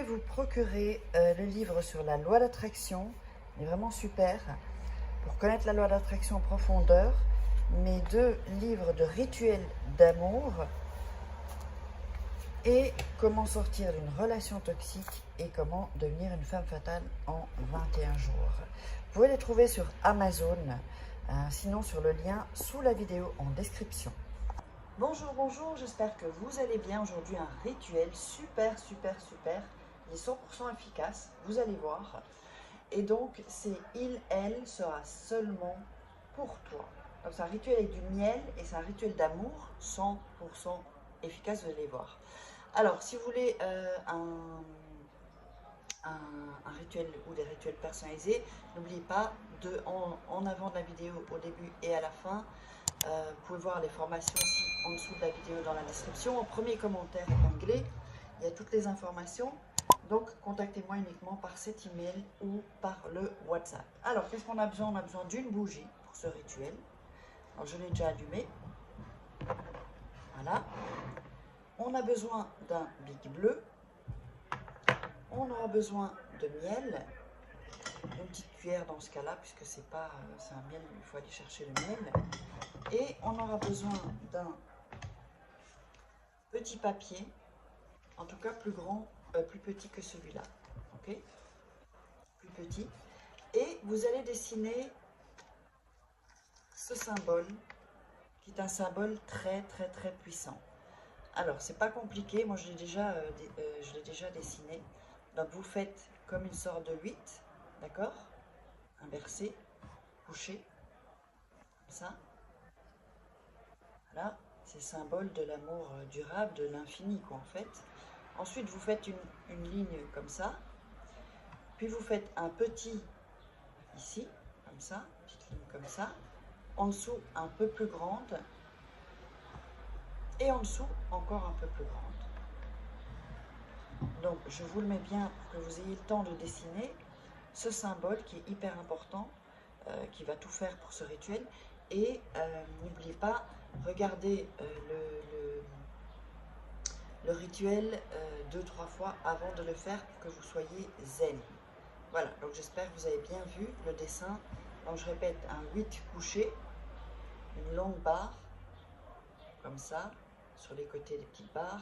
vous procurer le livre sur la loi d'attraction. Il est vraiment super pour connaître la loi d'attraction en profondeur. Mes 2 livres de rituels d'amour et comment sortir d'une relation toxique et comment devenir une femme fatale en 21 jours. Vous pouvez les trouver sur Amazon, sinon sur le lien sous la vidéo en description. Bonjour, bonjour, j'espère que vous allez bien. Aujourd'hui, un rituel super. Il est 100% efficace, vous allez voir. Et donc, c'est elle sera seulement pour toi. Donc, c'est un rituel avec du miel et c'est un rituel d'amour 100% efficace, vous allez voir. Alors, si vous voulez un rituel ou des rituels personnalisés, n'oubliez pas en avant de la vidéo, au début et à la fin, vous pouvez voir les formations aussi en dessous de la vidéo dans la description. Au premier commentaire épinglé, il y a toutes les informations. Donc, contactez-moi uniquement par cet email ou par le WhatsApp. Alors, qu'est-ce qu'on a besoin? On a besoin d'une bougie pour ce rituel. Alors, je l'ai déjà allumée. Voilà. On a besoin d'un bic bleu. On aura besoin de miel. Une petite cuillère dans ce cas-là, puisque c'est un miel, il faut aller chercher le miel. Et on aura besoin d'un petit papier, en tout cas plus petit que celui-là, ok? Plus petit. Et vous allez dessiner ce symbole, qui est un symbole très puissant. Alors, c'est pas compliqué, moi je l'ai déjà dessiné. Donc vous faites comme une sorte de 8, d'accord? Inversé, couché, comme ça. Voilà, c'est symbole de l'amour durable, de l'infini, quoi, en fait. Ensuite, vous faites une ligne comme ça. Puis vous faites un petit ici, comme ça, petite ligne comme ça. En dessous, un peu plus grande. Et en dessous, encore un peu plus grande. Donc, je vous le mets bien pour que vous ayez le temps de dessiner ce symbole qui est hyper important, qui va tout faire pour ce rituel. Et n'oubliez pas, regardez le rituel 2-3 fois avant de le faire pour que vous soyez zen. Voilà, donc j'espère que vous avez bien vu le dessin. Donc je répète, un 8 couché, une longue barre, comme ça, sur les côtés des petites barres,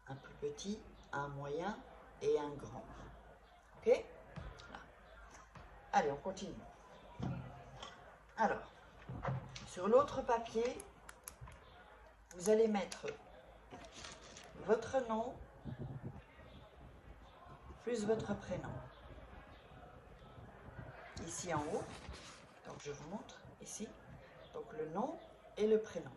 un plus petit, un moyen et un grand. Ok? Voilà. Allez, on continue. Alors, sur l'autre papier, vous allez mettre votre nom plus votre prénom. Ici en haut, donc je vous montre, ici, donc le nom et le prénom.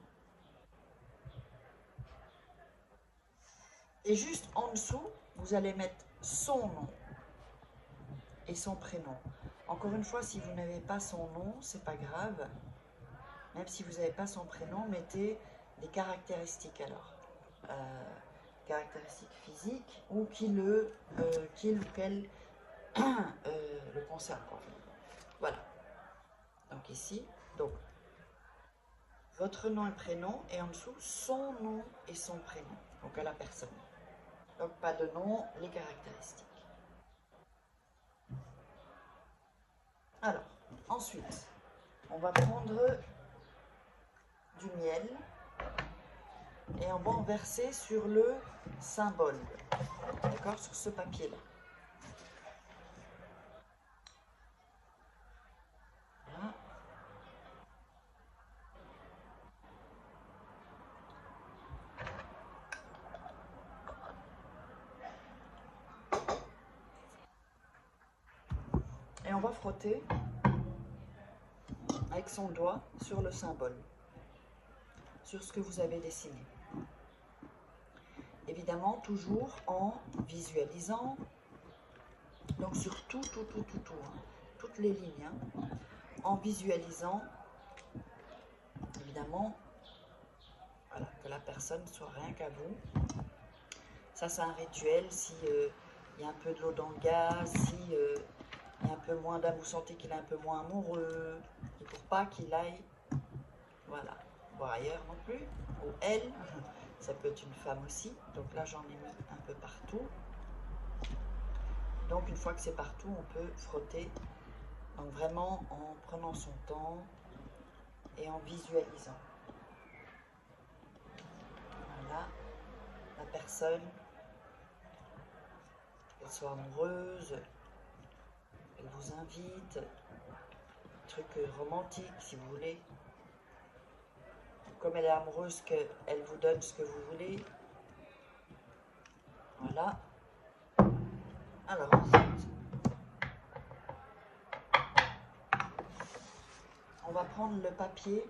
Et juste en dessous, vous allez mettre son nom et son prénom. Encore une fois, si vous n'avez pas son nom, c'est pas grave. Même si vous n'avez pas son prénom, mettez des caractéristiques alors. Caractéristiques physiques ou qu'il ou qu'elle le concerne. Voilà. Donc ici, donc votre nom et prénom et en dessous son nom et son prénom. Donc à la personne. Donc pas de nom, les caractéristiques. Alors, ensuite, on va prendre du miel et on va en verser sur le symbole, d'accord, sur ce papier-là. Voilà. Et on va frotter avec son doigt sur le symbole, sur ce que vous avez dessiné. Évidemment, toujours en visualisant, donc sur tout, hein, toutes les lignes, hein, en visualisant, évidemment, voilà, que la personne soit rien qu'à vous. Ça, c'est un rituel. Si il y a un peu de l'eau dans le gaz, si il y a un peu moins d'amour, vous sentez qu'il est un peu moins amoureux, et pour pas qu'il aille, voilà, voir ailleurs non plus, ou elle, ça peut être une femme aussi. Donc là, j'en ai mis un peu partout. Donc une fois que c'est partout, on peut frotter. Donc vraiment en prenant son temps et en visualisant. Voilà, la personne, qu'elle soit amoureuse, elle vous invite, truc romantique si vous voulez. Comme elle est amoureuse, qu'elle vous donne ce que vous voulez. Voilà. Alors ensuite, on va prendre le papier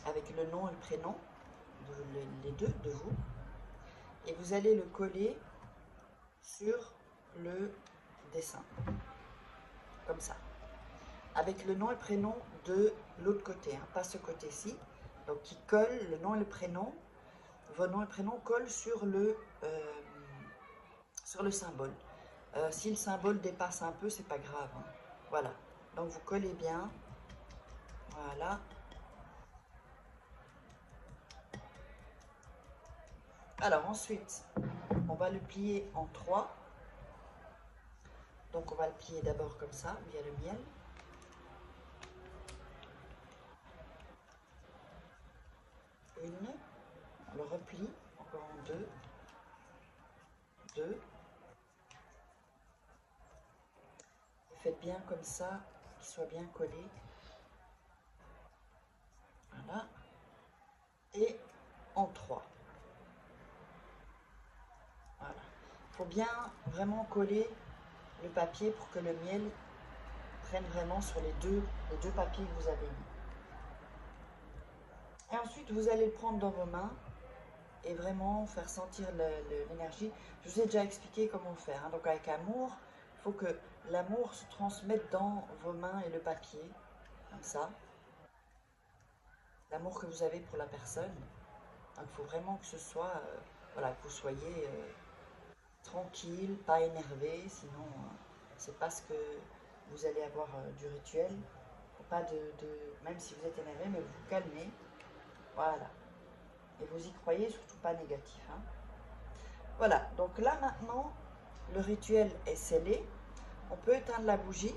avec le nom et le prénom, les deux de vous, et vous allez le coller sur le dessin, comme ça, avec le nom et le prénom de l'autre côté, hein, pas ce côté-ci, donc qui colle le nom et le prénom, vos noms et prénoms collent sur le symbole. Si le symbole dépasse un peu, c'est pas grave, hein. Voilà, donc vous collez bien, voilà. Alors ensuite, on va le plier en 3. Donc on va le plier d'abord comme ça, via le miel. Une, on le replie encore en 2, 2. Faites bien comme ça, qu'il soit bien collé. Voilà. Et en 3. Voilà. Il faut bien vraiment coller le papier pour que le miel prenne vraiment sur les deux papiers que vous avez mis. Et ensuite, vous allez le prendre dans vos mains et vraiment faire sentir l'énergie. Je vous ai déjà expliqué comment faire, hein. Donc avec amour, il faut que l'amour se transmette dans vos mains et le papier, comme ça. L'amour que vous avez pour la personne. Donc il faut vraiment que ce soit, voilà, que vous soyez tranquille, pas énervé, sinon c'est pas ce que vous allez avoir du rituel. Pas même si vous êtes énervé, mais vous vous calmez. Voilà. Et vous y croyez, surtout pas négatif, hein. Voilà, donc là maintenant, le rituel est scellé. On peut éteindre la bougie.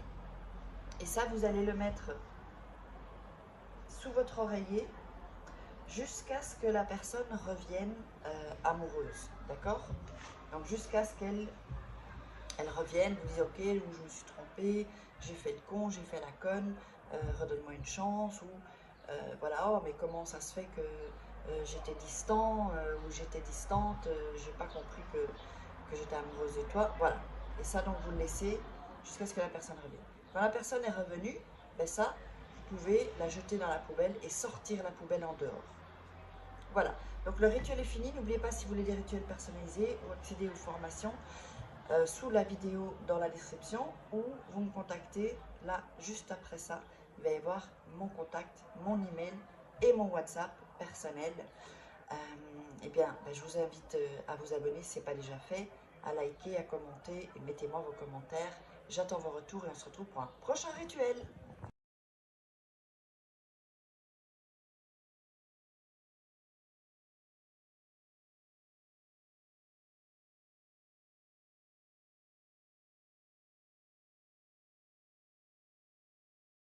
Et ça, vous allez le mettre sous votre oreiller jusqu'à ce que la personne revienne amoureuse. D'accord? Donc jusqu'à ce qu'elle revienne, vous dites ok, ou je me suis trompée, j'ai fait le con, j'ai fait la conne, redonne-moi une chance, ou voilà, oh mais comment ça se fait que j'étais distant ou j'étais distante, j'ai pas compris que j'étais amoureuse de toi, voilà. Et ça, donc vous le laissez jusqu'à ce que la personne revienne. Quand la personne est revenue, ben ça, vous pouvez la jeter dans la poubelle et sortir la poubelle en dehors. Voilà, donc le rituel est fini. N'oubliez pas, si vous voulez des rituels personnalisés ou accéder aux formations, sous la vidéo dans la description, ou vous me contactez là juste après ça. Il va y avoir mon contact, mon email et mon WhatsApp personnel. Eh bien, je vous invite à vous abonner si ce n'est pas déjà fait, à liker, à commenter et mettez-moi vos commentaires. J'attends vos retours et on se retrouve pour un prochain rituel.